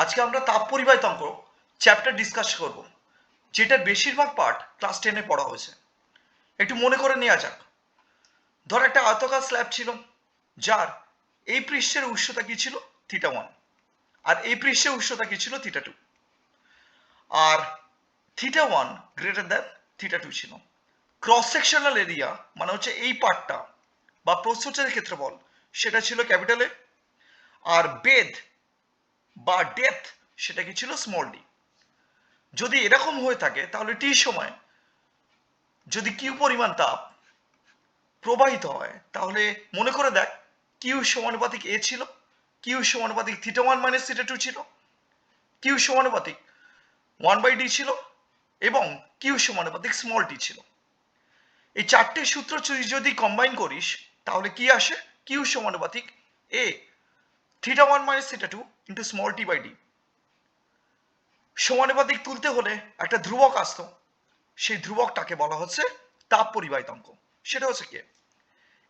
আজকে আমরা তাপ পরিবাহিতাঙ্ক চ্যাপ্টার ডিসকাস করব, যেটার বেশিরভাগ পার্ট ক্লাস 10-এ পড়া হয়েছে। একটু মনে করে নেওয়া যাক। ধর একটা আয়তাকার স্ল্যাব ছিল, যার এই পৃষ্ঠের উচ্চতা কি ছিল? θ1, আর এই পৃষ্ঠের উচ্চতা কি ছিল? θ2, আর θ1 গ্রেটার দ্যান θ2 ছিল। ক্রস সেকশনাল এরিয়া মানে হচ্ছে এই পার্টটা বা প্রস্থচ্ছেদের ক্ষেত্রফল, সেটা ছিল ক্যাপিটাল এ, আর বেধ বা ডেপথ সেটা কি ছিল? Small D. যদি এরকম হয়ে থাকে তাহলে টি সময় যদি কিউ পরিমাণ তাপ প্রবাহিত হয়, তাহলে মনে করে দেখ কিউ সমানুপাতিক এ ছিল, কিউ সমানুপাতিক θ1 মাইনাস θ2 ছিল, কিউ সমানুপাতিক 1/d ছিল, এবং কিউ সমানুপাতিক স্মল টি ছিল। এই চারটে সূত্র যদি কম্বাইন করিস তাহলে কি আসে? কিউ সমানুপাতিক A θ1 minus θ2 into small T by D. সমানুপাতিক তুলতে হলে একটা ধ্রুবক আসতো, সেই ধ্রুবকটাকে বলা হচ্ছে তাপ পরিবাহিতাঙ্ক। সেটা হচ্ছে কি?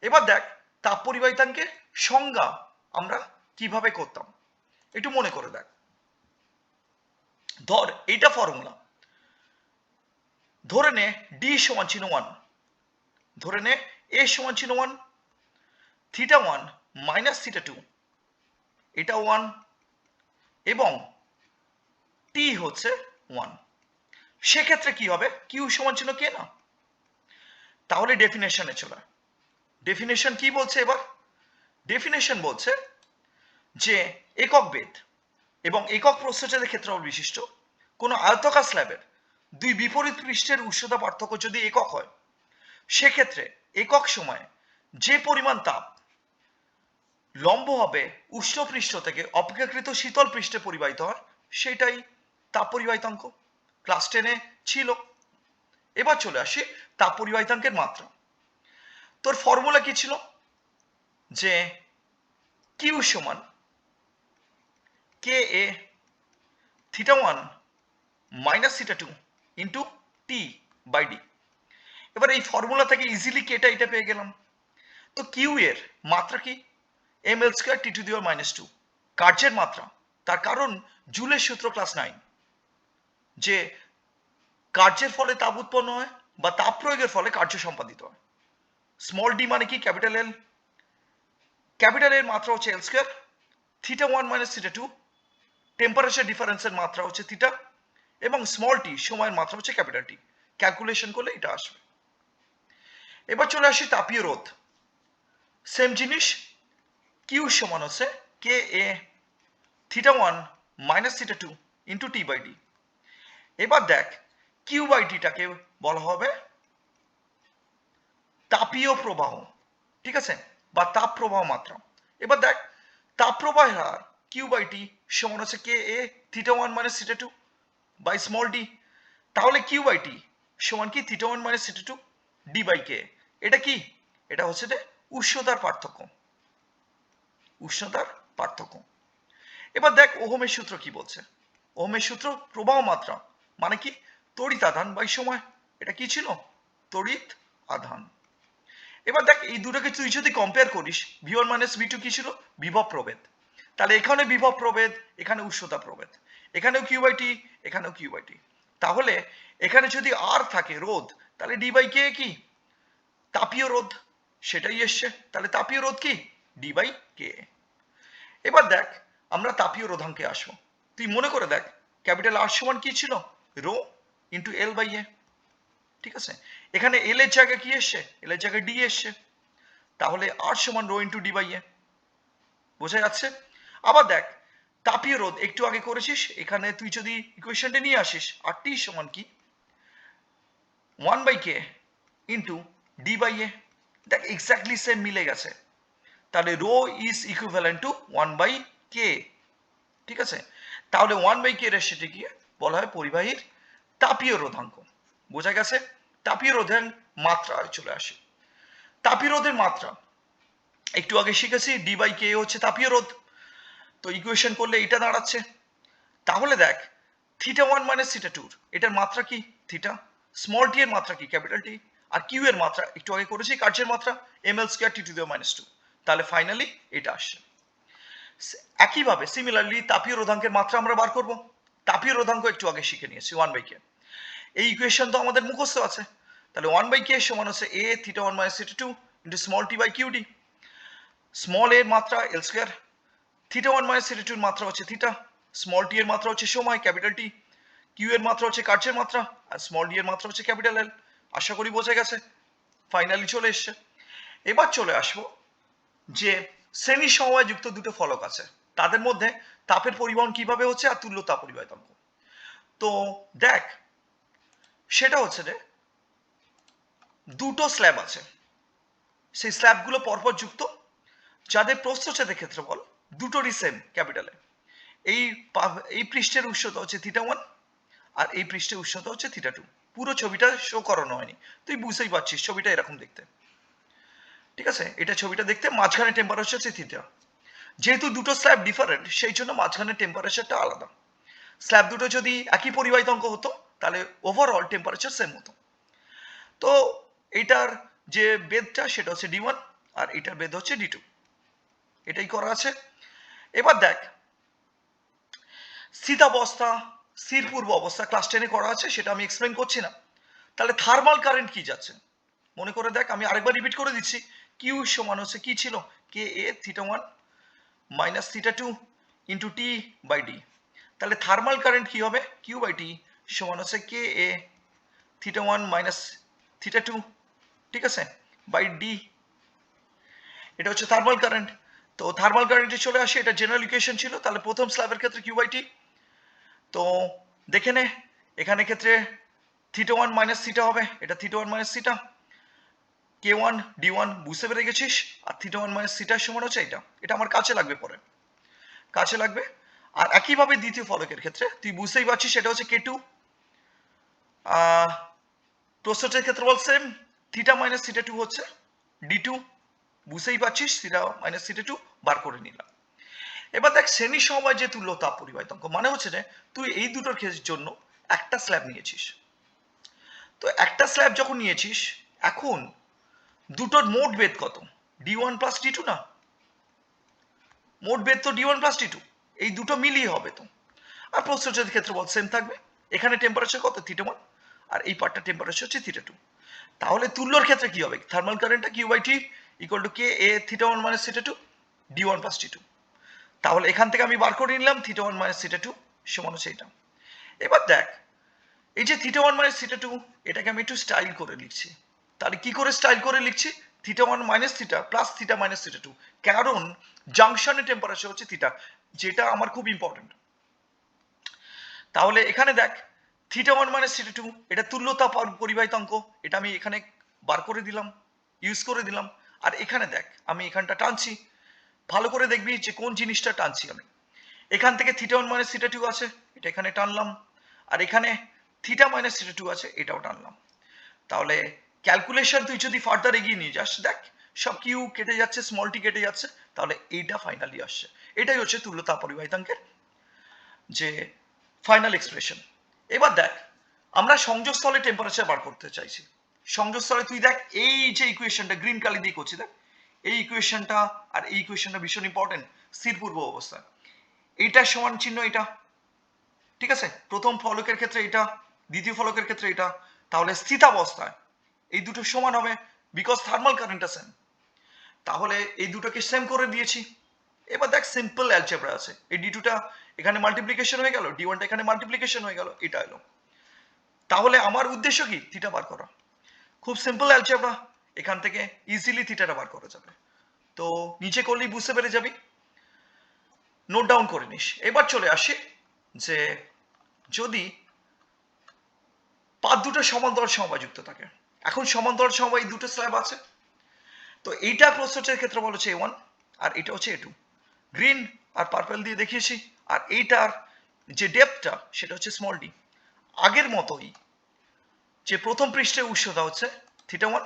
এবার দেখ তাপ পরিবাহিতাঙ্কের সংজ্ঞা আমরা কিভাবে করতাম একটু মনে করে দেখ। ধর এইটা ফর্মুলা, ধরে নে ডি সমান ছিল 1, ধরে নে এ সমান ছিল 1, θ1 মাইনাস θ2 এটা 1, এবং টি হচ্ছে 1। সেক্ষেত্রে কি হবে? কিউ সমান ছিল কে না? তাহলে ডেফিনেশনে চলে। ডেফিনেশন কি বলছে এবার? ডেফিনেশন বলছে যে একক বেধ এবং একক প্রস্থচ্ছেদের ক্ষেত্রফল বিশিষ্ট কোনো আয়তাকার স্ল্যাবের দুই বিপরীত পৃষ্ঠের উচ্চতা পার্থক্য যদি একক হয়, সেক্ষেত্রে একক সময়ে যে পরিমাণ তাপ লম্বভাবে উষ্ণ পৃষ্ঠ থেকে অপেক্ষাকৃত শীতল পৃষ্ঠে পরিবাহিত হয়, সেটাই তাপ পরিবাহিতাঙ্ক। ক্লাস 10-এ ছিল। এবার চলে আসি তাপ পরিবাহিতাঙ্কের মাত্রা। তোর ফর্মুলা কি ছিল? যে কিউ সমান K A θ1 minus θ2 into T by D. এবার এই ফর্মুলা থেকে ইজিলি কেটা এটা পেয়ে গেলাম। তো কিউ এর মাত্রা কি? M L square T to the power minus 2। কার্যের মাত্রা, তার কারণ জুলের সূত্র ক্লাস 9, যে কার্যের ফলে তাপ উৎপন্ন হয় বা তাপ প্রয়োগের ফলে কার্য সম্পাদিত হয়। স্মল ডি মানে কি? ক্যাপিটাল এল। ক্যাপিটাল এর মাত্রা হচ্ছে এল স্কোয়ার, θ1 মাইনাস θ2 টেম্পারেচার ডিফারেন্সের মাত্রা হচ্ছে থিটা, এবং স্মল টি সময়ের মাত্রা হচ্ছে ক্যাপিটাল টি। ক্যালকুলেশন করলে এটা আসবে। এবার চলে আসি তাপীয় রোধ। সেম জিনিস, কিউ সমান হচ্ছে K A θ1 minus θ2 into T by D. এবার দেখ কিউ বাই টিটাকে বলা হবে তাপীয় প্রবাহ, ঠিক আছে, বা তাপ প্রবাহ মাত্রা। এবার দেখ তাপ প্রবাহের হার কিউ বাই টি সমান হচ্ছে K A θ1 minus θ2 by small D. তাহলে কিউ বাই টি সমান কি? θ1 মাইনাস θ2 ডি বাই কে। এটা কি? এটা হচ্ছে যে উষ্ণতার পার্থক্য, উষ্ণতার পার্থক্য। এবার দেখ ওহমের সূত্র কি বলছে। ওহমের সূত্র প্রবাহ মাত্রা মানে কি? তড়িৎ আধান বাই সময়। এটা কি ছিল? তড়িৎ আধান। এবার দেখ এই দুটোকে তুই যদি কম্পেয়ার করিস, ভি1 মাইনাস ভি2 কি ছিল? বিভব প্রভেদ। তাহলে এখানে বিভব প্রভেদ, এখানে উষ্ণতা প্রভেদ, এখানেও কিউ বাই টি, এখানেও কিউ বাই টি। তাহলে এখানে যদি আর থাকে রোধ, তাহলে ডি বাই কে কি? তাপীয় রোধ, সেটাই এসছে। তাহলে তাপীয় রোধ কি? ডি বাই কে। এবার দেখ আমরা তাপীয় রোধাঙ্কে আসবো। তুই মনে করে দেখ ক্যাপিটাল আর সমান কি ছিল? রো ইন্টু এল বাই এ, ঠিক আছে। এখানে এল এর জায়গায় কি এসছে? এল এর জায়গায় ডি এসছে। তাহলে আর সমান রো ইন্টু ডি বাই এ। বোঝা যাচ্ছে? আবার দেখ তাপীয় রোধ একটু আগে করেছিস, এখানে তুই যদি ইকুয়েশনটা নিয়ে আসিস, আর টি সমান কি? 1 by K into D by A. দেখ এক্স্যাক্টলি সেম মিলে গেছে। তাহলে rho is equivalent to 1 by K, ঠিক আছে। তাহলে 1 বাই কে রেশিওতে গিয়ে বলা হয় পরিবাহীর তাপীয় রোধাঙ্ক। বোঝা গেছে? তাপীয় রোধের মাত্রা চলে আসে। তাপীয় রোধের মাত্রা একটু আগে শিখেছি, ডি বাই কে হচ্ছে তাপীয় রোধ। তো ইকুয়েশন করলে এটা দাঁড়াচ্ছে। তাহলে দেখ θ1 মাইনাস θ2 এটার মাত্রা কি? থিটা। স্মল টি এর মাত্রা কি? Capital T. আর কিউ এর মাত্রা একটু আগে করেছি কার্যের মাত্রা, M L square T to the power minus 2। তাহলে ফাইনালি এটা আসছে। একইভাবে সিমিলারলি তাপীয় রোধাঙ্কের মাত্রা আমরা বার করব। তাপীয় রোধাঙ্ক একটু আগে শিখে নিয়েছি 1/k। এই ইকুয়েশন তো আমাদের মুখস্থ আছে, তাহলে 1/k সমান হচ্ছে a theta 1 minus theta 2 into small T by Q D. Small এর মাত্রা L square, theta 1 minus theta 2 এর মাত্রা হচ্ছে থিটা, স্মল টি এর মাত্রা হচ্ছে সময় ক্যাপিটাল টি, কিউ এর মাত্রা হচ্ছে কার্যের মাত্রা, আর স্মল ডি এর মাত্রা হচ্ছে ক্যাপিটাল এল। আশা করি বোঝা গেছে, ফাইনালি চলে এসছে। এবার চলে আসবো যে শ্রেণী সমবায় যুক্ত দুটো ফলক আছে, তাদের মধ্যে তাপের পরিবহন কিভাবে হচ্ছে আর তুল্য তাপ পরিবাহিতাঙ্ক। তো দেখ, সেটা হচ্ছে যে দুটো স্ল্যাব আছে, সেই স্ল্যাবগুলো পরপর যুক্ত, যাদের প্রস্থচ্ছেদের ক্ষেত্রফল দুটোরই সেম ক্যাপিটালে। এই পৃষ্ঠের উচ্চতা হচ্ছে থিটা 1 আর এই পৃষ্ঠের উচ্চতা হচ্ছে থিটা 2। পুরো ছবিটা শো করানো হয়নি, তুই বুঝতেই পারছিস ছবিটা এরকম দেখতে, ঠিক আছে? এটা ছবিটা দেখতে মাঝখানে টেম্পারেচার হচ্ছে থিটা। যেহেতু দুটো স্ল্যাব ডিফারেন্ট, সেই জন্য মাঝখানে টেম্পারেচারটা আলাদা। স্ল্যাব দুটো যদি একই পরিবাহিতাঙ্ক হতো তাহলে ওভারঅল টেম্পারেচার সেম হতো। তো এটার যে বেধটা সেটা হচ্ছে d1 আর এটার বেধ হচ্ছে d2, এটাই করা আছে। এবার দেখ, স্থিতাবস্থা স্থির পূর্ব অবস্থা ক্লাস 10-এ করা আছে, সেটা আমি এক্সপ্লেন করছি না। তাহলে থার্মাল কারেন্ট কি যাচ্ছে মনে করে দেখ, আমি আরেকবার রিপিট করে দিচ্ছি। কিউ সমান হচ্ছে কি ছিল, K A theta 1 minus theta 2 into T by D. তাহলে থার্মাল কারেন্ট কি হবে, কিউ বাই টি সমান হচ্ছে K A theta 1 minus theta 2, ঠিক আছে, বাই ডি। এটা হচ্ছে থার্মাল কারেন্ট। তো থার্মাল কারেন্টে চলে আসে, এটা জেনারেল ইকুয়েশন ছিল। তাহলে প্রথম স্ল্যাবের ক্ষেত্রে কিউ বাই টি, তো দেখে নে এখানে ক্ষেত্রে থিটা 1 মাইনাস থিটা হবে, এটা থিটা 1 মাইনাস থিটা, কে 1 ডি 1 বুঝতে পেরে গেছিস। আর থিটা 1 মাইনাস থিটার সমান হচ্ছে এটা, এটা আমার কাছে লাগবে, পরে কাছে লাগবে। আর একইভাবে দ্বিতীয় ফলকের ক্ষেত্রে তুই বুঝতেই পারছিস, সেটা হচ্ছে কে 2, প্রস্থচ্ছেদের ক্ষেত্রফল সেম, থিটা মাইনাস থিটা 2 হচ্ছে ডি 2, বুঝতেই পারছিস, থিটা মাইনাস থিটা 2 বার করে নিলাম। এবার দেখ, শ্রেণী সমবায় যে তুল্য তাপ পরিবাহিতাঙ্ক মানে হচ্ছে যে তুই এই দুটোর জন্য একটা স্ল্যাব নিয়েছিস। তো একটা স্ল্যাব যখন নিয়েছিস, এখন দুটোর মোট বেধ কত, d1 প্লাস d2 না, মোট বেধ তো d1 প্লাস d2, এই দুটো মিলিয়ে হবে তো। আর প্রস্থচ্ছেদের ক্ষেত্রফল সেম থাকবে, এখানে টেম্পারেচার কত থিটা 1 আর এই পার্টটা টেম্পারেচার হচ্ছে থিটা 2। তাহলে তুল্যর ক্ষেত্রে কি হবে, থার্মাল কারেন্টটা Q by T equal to K A theta 1 minus theta 2 d1 plus d2। তাহলে এখান থেকে আমি বার করে নিলাম থিটা 1 মাইনাস থিটা 2 সমান হচ্ছে এটা। এবার দেখ, এই যে থিটা 1 মাইনাস থিটা 2, এটাকে আমি একটু স্টাইল করে লিখছি। তাহলে কি করে স্টাইল করে লিখছি, theta 1 minus theta plus theta minus theta 2, কারণ জাংশনের টেম্পারেচার হচ্ছে থিটা, যেটা আমার খুব ইম্পর্টেন্ট। তাহলে এখানে দেখ, থিটা 1 মাইনাস থিটা 2 এটা তুল্যতা পরিবাহিতাঙ্ক, এটা আমি এখানে বার করে দিলাম, ইউজ করে দিলাম। আর এখানে দেখ, আমি এখানটা টানছি, ভালো করে দেখবি যে কোন জিনিসটা টানছি আমি। এখান থেকে থিটা 1 মাইনাস থিটা 2 আছে, এটা এখানে টানলাম, আর এখানে থিটা মাইনাস থিটা 2 আছে, এটাও টানলাম। তাহলে ক্যালকুলেশন তুই যদি ফার্দার এগিয়ে নিয়ে যাস, দেখ সব কিউ কেটে যাচ্ছে, স্মল টি কেটে যাচ্ছে, তাহলে এইটা ফাইনালি আসছে। এটাই হচ্ছে তুল্যতা পরিবাহিতাঙ্কের যে ফাইনাল এক্সপ্রেশন। এবার দেখ, আমরা সংযোগস্থলে টেম্পারেচার বার করতে চাইছি। সংযোগস্থলে তুই দেখ, এই যে ইকুয়েশনটা গ্রিন কালি দিয়ে করছি, দেখ এই ইকুয়েশনটা আর এই ইকুয়েশনটা ভীষণ ইম্পর্টেন্ট স্থির পূর্ব অবস্থা। এইটার সমান চিহ্ন এটা, ঠিক আছে, প্রথম ফলকের ক্ষেত্রে এটা, দ্বিতীয় ফলকের ক্ষেত্রে এটা। তাহলে স্থিতাবস্থায় এই দুটো সমান হবে, বিকজ থার্মাল কারেন্টটা সেম। তাহলে এই দুটোকে সেম করে দিয়েছি। এবার দেখ, সিম্পল অ্যালজেব্রা আছে, এই d2টা এখানে মাল্টিপ্লিকেশন হয়ে গেল, d1টা এখানে মাল্টিপ্লিকেশন হয়ে গেল, এটা এলো। তাহলে আমার উদ্দেশ্য কি, থিটা বার করা। খুব সিম্পল অ্যালজেব্রা, এখান থেকে ইজিলি থিটাটা বার করা যাবে। তো নিচে করলেই বুঝতে পেরে যাবি, নোট ডাউন করে নিস। এবার চলে আসি যে যদি পাত দুটো সমান্তরাল সমবায় যুক্ত থাকে, এখন সমান্তরাল সমবায় দুটো স্ল্যাব আছে, তো এইটা প্রস্থচ্ছেদের ক্ষেত্রফল হচ্ছে a1 আর এটা হচ্ছে a2, গ্রিন আর পার্পল দিয়ে দেখিয়েছি। আর এইটার যে ডেপথটা সেটা হচ্ছে স্মল ডি। আগের মতোই যে প্রথম পৃষ্ঠে উচ্চতা হচ্ছে থিটা 1,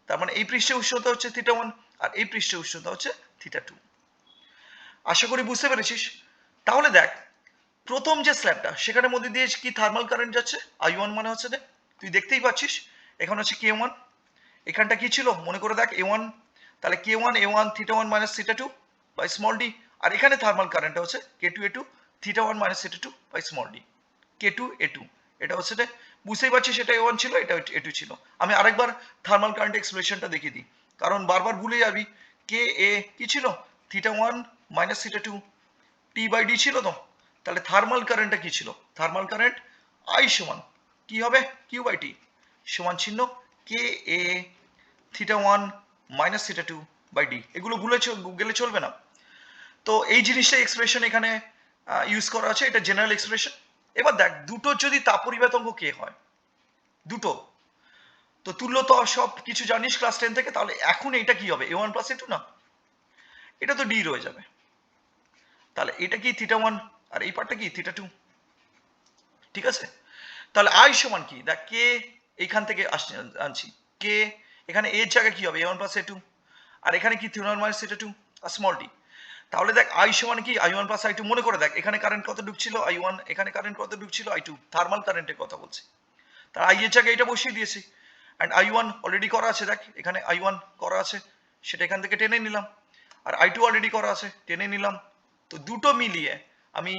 তার মানে এই পৃষ্ঠে উচ্চতা হচ্ছে থিটা 1 আর এই পৃষ্ঠে উচ্চতা হচ্ছে থিটা 2। আশা করি বুঝতে পেরেছিস। তাহলে দেখ, প্রথম যে স্ল্যাবটা সেখানের মধ্যে দিয়ে কি থার্মাল কারেন্ট যাচ্ছে, I1 মানে হচ্ছে যে তুই দেখতেই পাচ্ছিস, এখানে হচ্ছে K1, এখানটা কি ছিল মনে করে দেখ A1, তাহলে K1 A1 theta 1 minus theta 2 by small D. আর এখানে থার্মাল কারেন্টটা হচ্ছে K2A2 θ1 minus θ2 by small D. K2A2 এটা হচ্ছে বুঝতেই পারছি সেটা A1 ছিল, এটা A2 ছিল। আমি আরেকবার থার্মাল কারেন্ট এক্সপ্রেশনটা দেখিয়ে দিই, কারণ বারবার ভুলে যাবি। KA কি ছিল? θ1 মাইনাস θ2 T বাই ডি ছিল তো। তাহলে থার্মাল কারেন্টটা কি ছিল? থার্মাল কারেন্ট I সমান কি হবে? Q বাই T সমান চিহ্ন KA θ1 মাইনাস θ2 বাই ডি। এগুলো ভুলে গেলে চলবে না। তো এই জিনিসটা এক্সপ্রেশন এখানে ইউজ করা আছে, এটা জেনারেল এক্সপ্রেশন। এবার দেখ, দুটো যদি তাপ পরিবাতঙ্ক কে হয়, দুটো তো তুল্য তো সব কিছু জানিস ক্লাস 10 থেকে, তাহলে এখন এটা কি হবে? A1 প্লাস A2 না, এটা তো ডি রয়ে যাবে। তাহলে এটা কি θ1 আর এই পার্টটা কি θ2, ঠিক আছে? তাহলে আই সমান কি? দেখ কে এইখান থেকে আনছি, কে এখানে এর জায়গায় কি হবে? A1 প্লাস A2, আর এখানে কি θ1 মাইনাস θ2 আর স্মল ডি। তাহলে দেখ আই সমান কি? I1 plus I2। মনে করে দেখ এখানে কারেন্ট কত ঢুকছিল? I1, এখানে কারেন্ট কত ঢুকছিল? I2। থার্মাল কারেন্টের কথা বলছি। তার আই এর জায়গায় এটা বসিয়ে দিয়েছি, অ্যান্ড I1 অলরেডি করা আছে। দেখ এখানে I1 করা আছে, সেটা এখান থেকে টেনে নিলাম, আর I2 অলরেডি করা আছে, টেনে নিলাম। তো দুটো মিলিয়ে আমি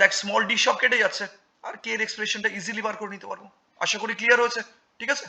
দেখ স্মল ডি সব কেটে যাচ্ছে, আর কে এর এক্সপ্রেশনটা ইজিলি বার করে নিতে পারবো। আশা করি ক্লিয়ার হয়েছে, ঠিক আছে?